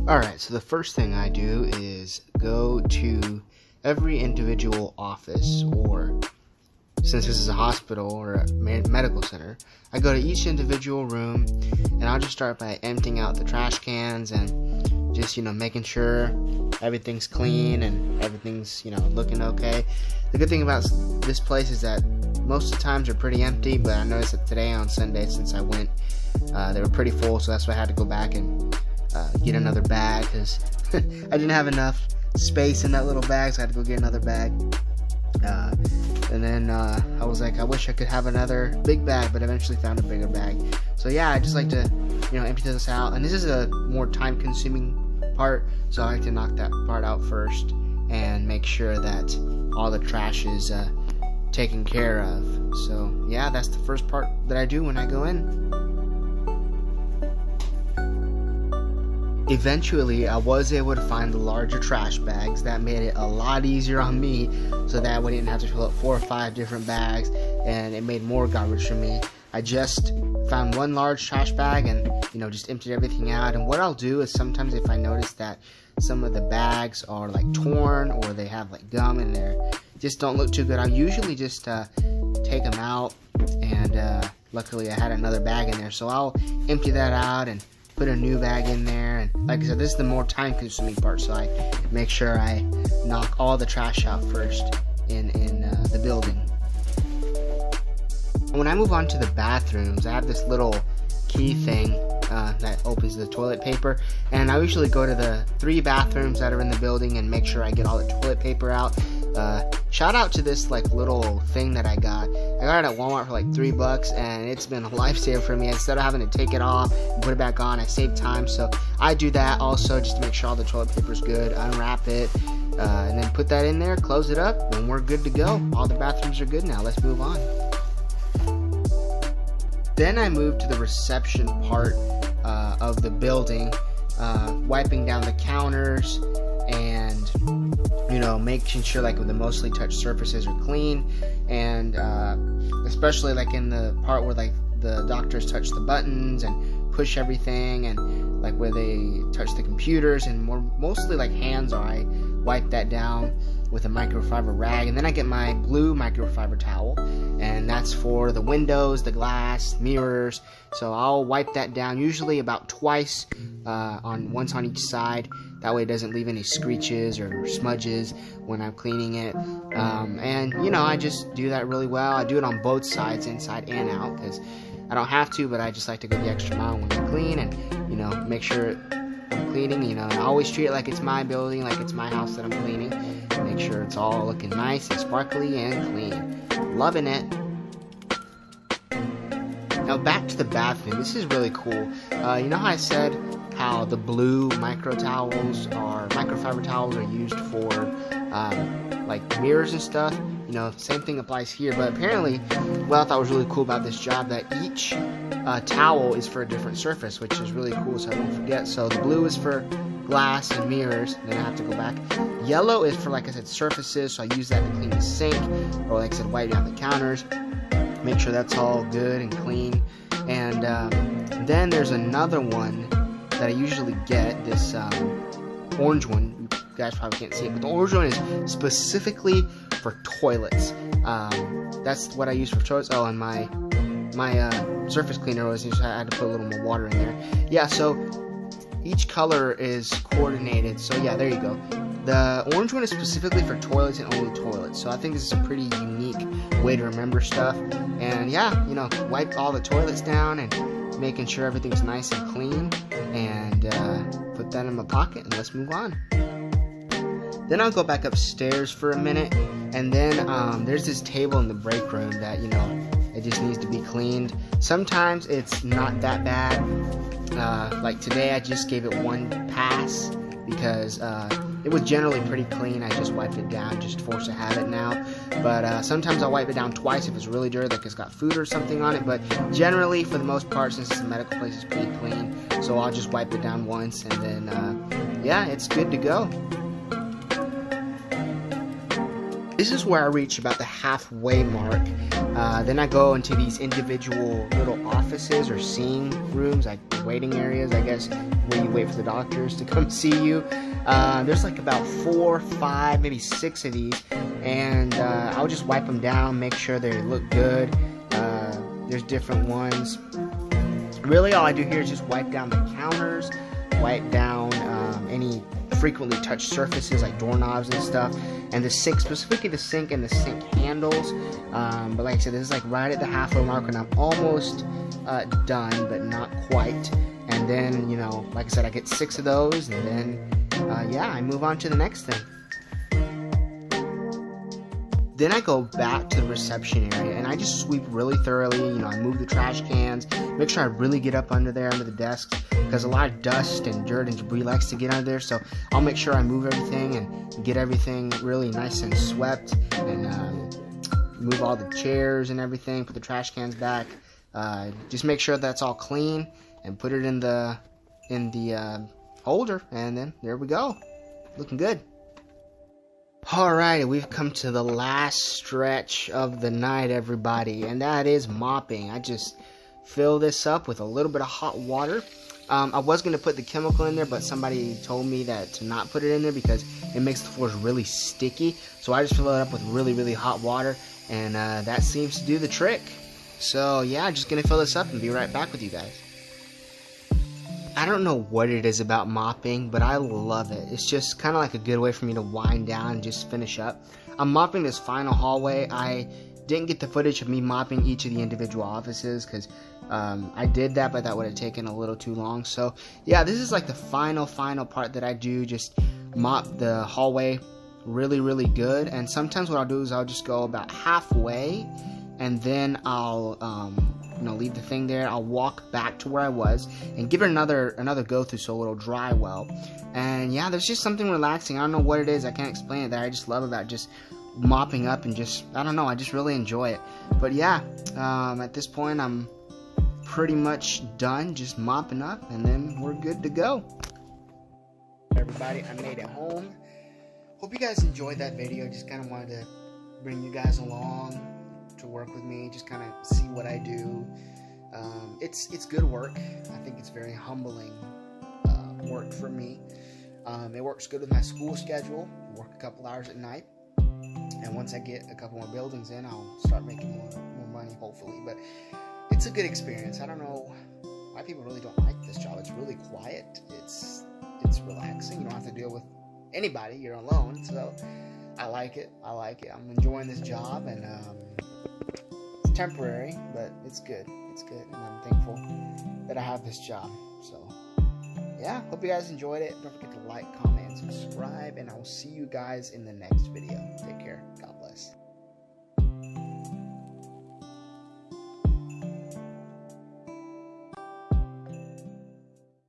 Alright, so the first thing I do is go to every individual office, or since this is a hospital or a medical center, I go to each individual room and I'll just start by emptying out the trash cans and just, making sure everything's clean and everything's, looking okay. The good thing about this place is that most of the times they're pretty empty, but I noticed that today on Sunday, since I went, they were pretty full, so that's why I had to go back and get another bag, because I didn't have enough space in that little bag, so I had to go get another bag. And then I was like, I wish I could have another big bag, but eventually found a bigger bag. So yeah, I just like to, empty this out. And this is a more time-consuming part, so I like to knock that part out first and make sure that all the trash is taken care of. So yeah, that's the first part that I do when I go in. Eventually, I was able to find the larger trash bags. That made it a lot easier on me, so that I didn't have to fill up 4 or 5 different bags, and it made more garbage for me. I just found one large trash bag and, just emptied everything out. And what I'll do is sometimes if I notice that some of the bags are like torn or they have like gum in there, just don't look too good, I'll usually just take them out. And luckily I had another bag in there, so I'll empty that out and put a new bag in there. And like I said, this is the more time consuming part, so I make sure I knock all the trash out first in the building. When I move on to the bathrooms, I have this little key thing that opens the toilet paper, and I usually go to the 3 bathrooms that are in the building and make sure I get all the toilet paper out. Shout out to this little thing that I got. I got it at Walmart for like $3, and it's been a lifesaver for me. Instead of having to take it off and put it back on, I save time. So I do that also, just to make sure all the toilet paper is good. Unwrap it, and then put that in there, close it up, and we're good to go. All the bathrooms are good now. Let's move on. Then I moved to the reception part of the building, wiping down the counters and making sure the mostly touched surfaces are clean, and especially in the part where the doctors touch the buttons and push everything, and where they touch the computers, and mostly hands on, I wipe that down with a microfiber rag. And then I get my blue microfiber towel, and that's for the windows, the glass, mirrors. So I'll wipe that down usually about twice, once on each side. That way it doesn't leave any screeches or smudges when I'm cleaning it. And I just do that really well. I do it on both sides, inside and out, because I don't have to, but I just like to go the extra mile when I clean, and make sure I'm cleaning. I always treat it like it's my building, like it's my house that I'm cleaning. Make sure it's all looking nice and sparkly and clean. Loving it. Now back to the bathroom. This is really cool. You know how I said how the blue microfiber towels are used for mirrors and stuff? Same thing applies here. But apparently, what I thought was really cool about this job, that each towel is for a different surface, which is really cool, so I don't forget. So the blue is for glass and mirrors, and then I have to go back. Yellow is for, like I said, surfaces, so I use that to clean the sink, or like I said, wipe down the counters, make sure that's all good and clean. And then there's another one that I usually get, this orange one. You guys probably can't see it, but the orange one is specifically for toilets. That's what I use for toilets. Oh, and my surface cleaner was just, I had to put a little more water in there. Yeah, so each color is coordinated. So yeah, there you go. The orange one is specifically for toilets and only toilets. So I think this is a pretty unique way to remember stuff. And yeah, wipe all the toilets down and making sure everything's nice and clean, and put that in my pocket, and let's move on. Then I'll go back upstairs for a minute, and then there's this table in the break room that it just needs to be cleaned. Sometimes it's not that bad. Like today I just gave it one pass, because it was generally pretty clean. I just wiped it down, just force a habit now. But sometimes I'll wipe it down twice if it's really dirty, like it's got food or something on it. But generally, for the most part, since it's a medical place, it's pretty clean. So I'll just wipe it down once, and then yeah, it's good to go. This is where I reach about the halfway mark. Then I go into these individual little offices or seeing rooms, like waiting areas, I guess, where you wait for the doctors to come see you. There's like about 4, 5, maybe 6 of these, and I'll just wipe them down, make sure they look good. There's different ones. Really, all I do here is just wipe down the counters, wipe down any frequently touched surfaces like doorknobs and stuff, and the sink, specifically the sink and the sink handles. But like I said, this is like right at the halfway mark, and I'm almost done, but not quite. And then, you know, like I said, I get 6 of those, and then yeah, I move on to the next thing. Then I go back to the reception area, and I just sweep really thoroughly. You know, I move the trash cans, make sure I really get up under there, under the desks, because a lot of dust and dirt and debris likes to get under there. So I'll make sure I move everything and get everything really nice and swept, and move all the chairs and everything, put the trash cans back. Just make sure that's all clean, and put it in the holder, and then there we go, looking good. Alright, we've come to the last stretch of the night, everybody, and that is mopping. I just fill this up with a little bit of hot water. I was going to put the chemical in there, but somebody told me that to not put it in there because it makes the floors really sticky. So I just fill it up with really, really hot water, and that seems to do the trick. So yeah, I'm just going to fill this up and be right back with you guys. I don't know what it is about mopping, but I love it. It's just kind of like a good way for me to wind down and just finish up. I'm mopping this final hallway. I didn't get the footage of me mopping each of the individual offices because I did that, but that would have taken a little too long. So yeah, this is like the final part that I do, just mop the hallway really, really good. And sometimes what I'll do is I'll just go about halfway, and then I'll you know, leave the thing there. I'll walk back to where I was and give it another go through so it'll dry well. And yeah, there's just something relaxing. I don't know what it is. I can't explain it, that I just love about just mopping up, and just, I don't know, I just really enjoy it. But yeah, at this point I'm pretty much done just mopping up, and then we're good to go. Everybody, I made it home. Hope you guys enjoyed that video. Just kind of wanted to bring you guys along to work with me, just kind of see what I do. It's good work. I think it's very humbling work for me. It works good with my school schedule. I work a couple hours at night, and once I get a couple more buildings in, I'll start making more money, hopefully. But it's a good experience. I don't know why people really don't like this job. It's really quiet. It's relaxing. You don't have to deal with anybody. You're alone. So I like it. I'm enjoying this job, and it's temporary, but it's good. It's good, and I'm thankful that I have this job. So yeah, hope you guys enjoyed it. Don't forget to like, comment, and subscribe, and I will see you guys in the next video. Take care. God bless.